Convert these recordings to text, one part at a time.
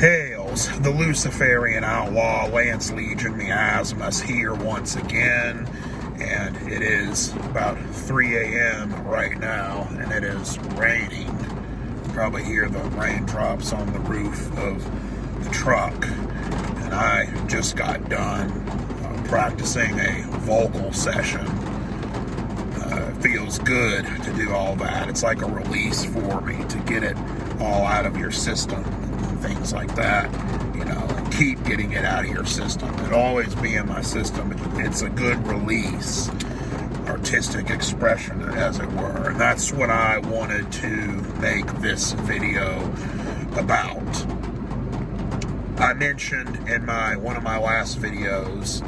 Hails, the Luciferian outlaw Lance Legion Miasma here once again, and it is about 3 a.m. right now, and it is raining. You probably hear the raindrops on the roof of the truck, and I just got done practicing a vocal session. Feels good to do all that. It's like a release for me to get it all out of your system. Things like that, and keep getting it out of your system. It'll always be in my system. It's a good release, artistic expression, as it were. And that's what I wanted to make this video about. I mentioned in one of my last videos,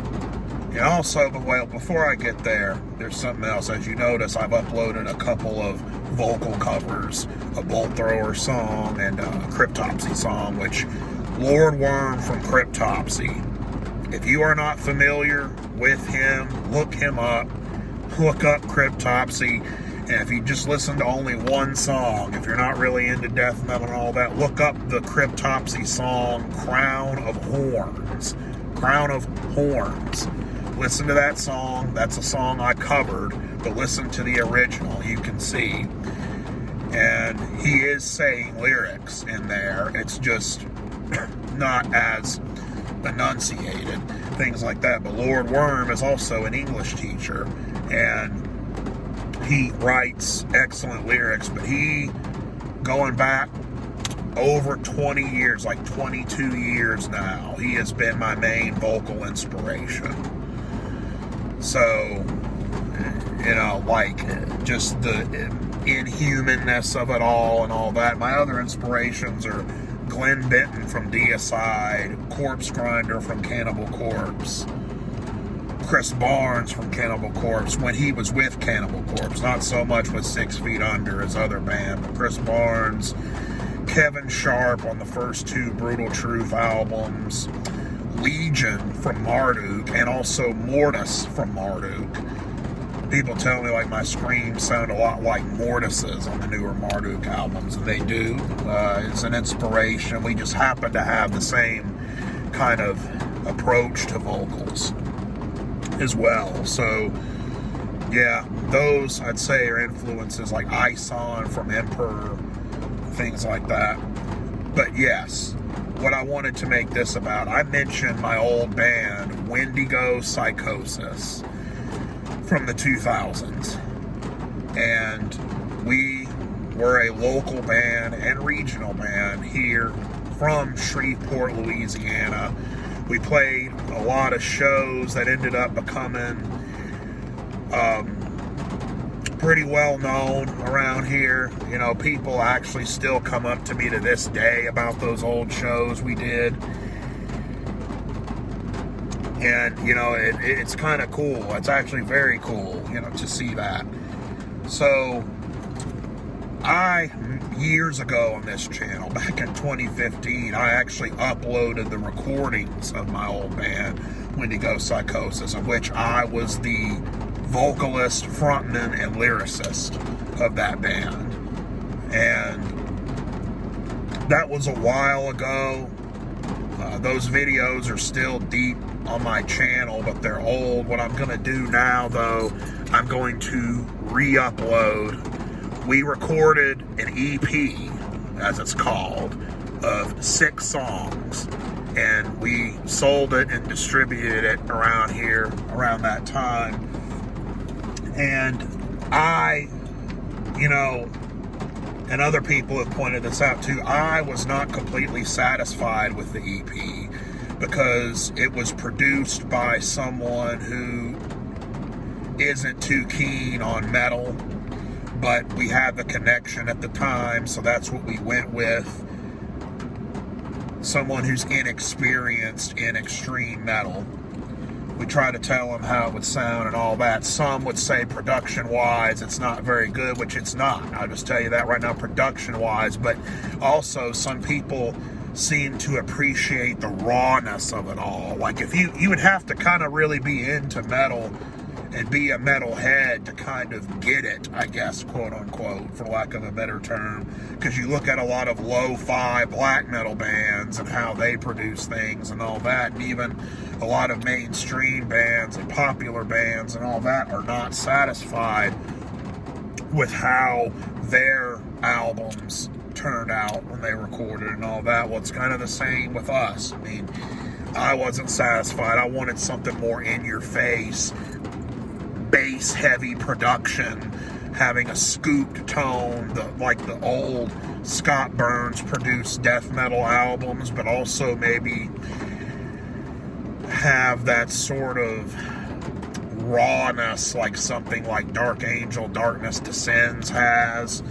and also, well, before I get there, there's something else. As you notice, I've uploaded a couple of vocal covers, a Bolt Thrower song and a Cryptopsy song, which Lord Worm from Cryptopsy. If you are not familiar with him, look him up. Look up Cryptopsy. And if you just listen to only one song, if you're not really into death metal and all that, look up the Cryptopsy song, Crown of Horns. Crown of Horns. Listen to that song. That's a song I covered, but listen to the original. You can see. And he is saying lyrics in there. It's just not as enunciated. Things like that. But Lord Worm is also an English teacher, and he writes excellent lyrics. But he, going back over 20 years, like 22 years now, he has been my main vocal inspiration. So, like just the inhumanness of it all and all that. My other inspirations are Glenn Benton from Deicide, Corpse Grinder from Cannibal Corpse, Chris Barnes from Cannibal Corpse when he was with Cannibal Corpse, not so much with 6 Feet Under, his other band, but Chris Barnes, Kevin Sharp on the first 2 Brutal Truth albums, Legion from Marduk, and also Mortis from Marduk. People tell me like my screams sound a lot like Mortis's on the newer Marduk albums, and they do. It's an inspiration. We just happen to have the same kind of approach to vocals as well. So, yeah, those I'd say are influences like Ison from Emperor, things like that. But yes, what I wanted to make this about, I mentioned my old band, Windigo Psychosis, from the 2000s. And we were a local band and regional band here from Shreveport, Louisiana. We played a lot of shows that ended up becoming pretty well known around here. People actually still come up to me to this day about those old shows we did. And, it's kind of cool. It's actually very cool, to see that. So, years ago on this channel, back in 2015, I actually uploaded the recordings of my old band, Windigo Psychosis, of which I was the vocalist, frontman, and lyricist of that band. And that was a while ago. Those videos are still deep on my channel, but they're old. What I'm going to do now, though, I'm going to re-upload. We recorded an EP, as it's called, of 6 songs, and we sold it and distributed it around here around that time. And I, and other people have pointed this out too, I was not completely satisfied with the EP because it was produced by someone who isn't too keen on metal, but we had the connection at the time, so that's what we went with. Someone who's inexperienced in extreme metal. We tried to tell them how it would sound and all that. Some would say production-wise it's not very good, which it's not. I'll just tell you that right now, production-wise. But also some people seem to appreciate the rawness of it all. Like if you would have to kind of really be into metal and be a metalhead to kind of get it, I guess, quote unquote, for lack of a better term. Because you look at a lot of lo-fi black metal bands and how they produce things and all that, and even a lot of mainstream bands and popular bands and all that are not satisfied with how their albums turned out when they recorded and all that. Well, it's kind of the same with us. I mean, I wasn't satisfied. I wanted something more in your face, bass heavy production, having a scooped tone, like the old Scott Burns produced death metal albums, but also maybe have that sort of rawness like something like Dark Angel, Darkness Descends has,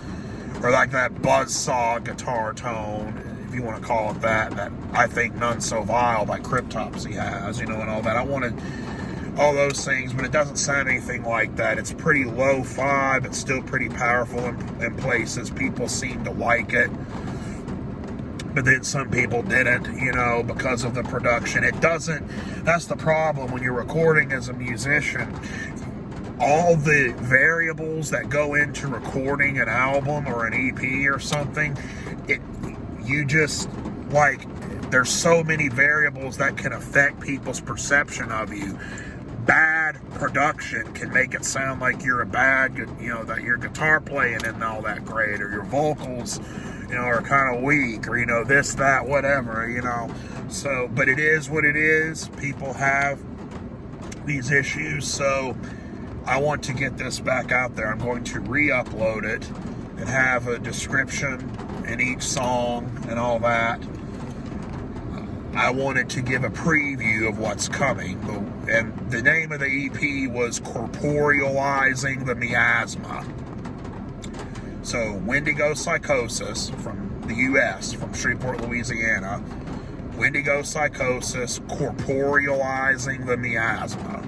or like that buzzsaw guitar tone, if you want to call it that, that I think None So Vile by Cryptopsy has, and all that. I wanted all those things, but it doesn't sound anything like that. It's pretty lo-fi, but still pretty powerful in places. People seem to like it, but then some people didn't, because of the production. It doesn't, that's the problem when you're recording as a musician. All the variables that go into recording an album or an EP or something, there's so many variables that can affect people's perception of you. Bad production can make it sound like you're a bad, that your guitar playing isn't all that great, or your vocals, are kind of weak, or, this, that, whatever, So, but it is what it is. People have these issues, so I want to get this back out there. I'm going to re-upload it and have a description in each song and all that. I wanted to give a preview of what's coming, and the name of the EP was Corporealizing the Miasma. So, Windigo Psychosis from the U.S., from Shreveport, Louisiana. Windigo Psychosis, Corporealizing the Miasma.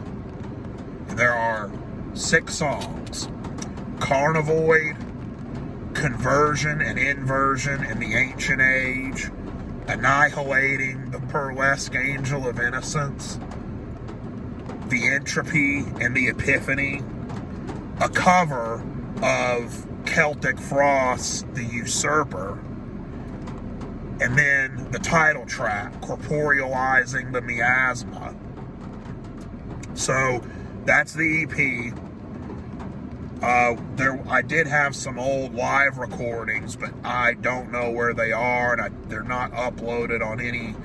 And there are 6 songs. Carnivoid, Conversion and Inversion in the Ancient Age, Annihilating the Burlesque Angel of Innocence, The Entropy and the Epiphany, a cover of Celtic Frost's The Usurper, and then the title track, Corporealizing the Miasma. So that's the EP. I did have some old live recordings, but I don't know where they are, and they're not uploaded on any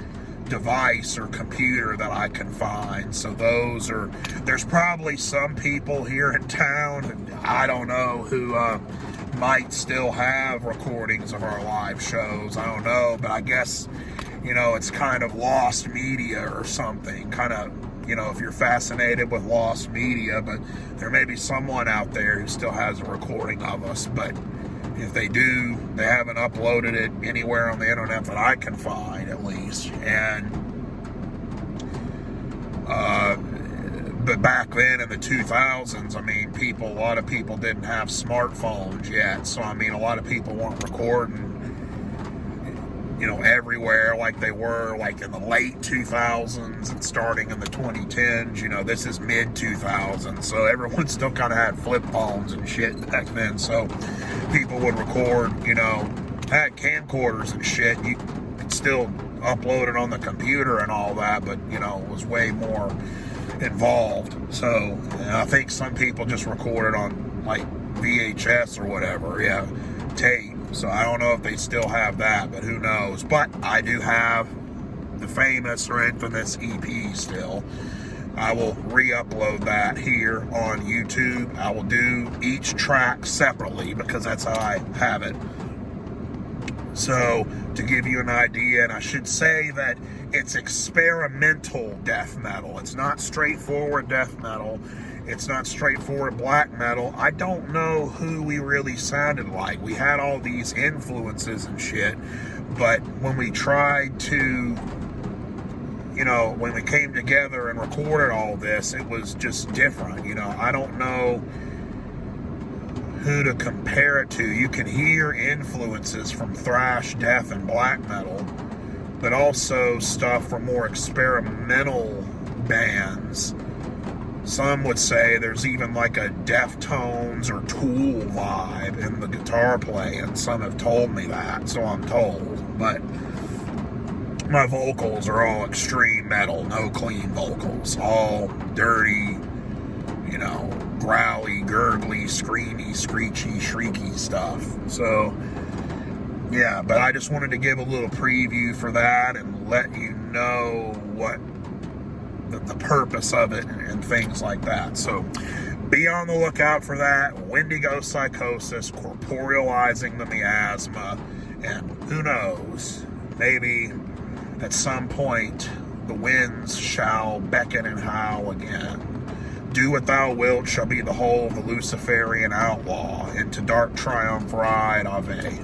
device or computer that I can find. So there's probably some people here in town, and I don't know, who might still have recordings of our live shows. I don't know, but I guess, it's kind of lost media or something, kind of, if you're fascinated with lost media, but there may be someone out there who still has a recording of us, but if they do, they haven't uploaded it anywhere on the internet that I can find, at least. And but back then in the 2000s, a lot of people didn't have smartphones yet, so a lot of people weren't recording everywhere like they were like in the late 2000s and starting in the 2010s. This is mid 2000s, so everyone still kind of had flip phones and shit back then, so people would record, had camcorders and shit. You could still upload it on the computer and all that, but it was way more involved. So I think some people just recorded on like VHS or whatever, tape. So I don't know if they still have that, but who knows. But I do have the famous or infamous EP still. I will re-upload that here on YouTube. I will do each track separately because that's how I have it. So to give you an idea, and I should say that it's experimental death metal. It's not straightforward death metal. It's not straightforward black metal. I don't know who we really sounded like. We had all these influences and shit, but when we tried to, when we came together and recorded all this, it was just different. I don't know who to compare it to. You can hear influences from thrash, death, and black metal, but also stuff from more experimental bands. Some would say there's even like a Deftones or Tool vibe in the guitar playing. Some have told me that, so I'm told. But my vocals are all extreme metal, no clean vocals. All dirty, growly, gurgly, screamy, screechy, shrieky stuff. So, yeah, but I just wanted to give a little preview for that and let you know what the purpose of it and things like that. So be on the lookout for that. Windigo Psychosis, Corporealizing the Miasma, and who knows, maybe at some point the winds shall beckon and howl again. Do what thou wilt shall be the whole of the Luciferian outlaw. Into dark triumph ride, Ave.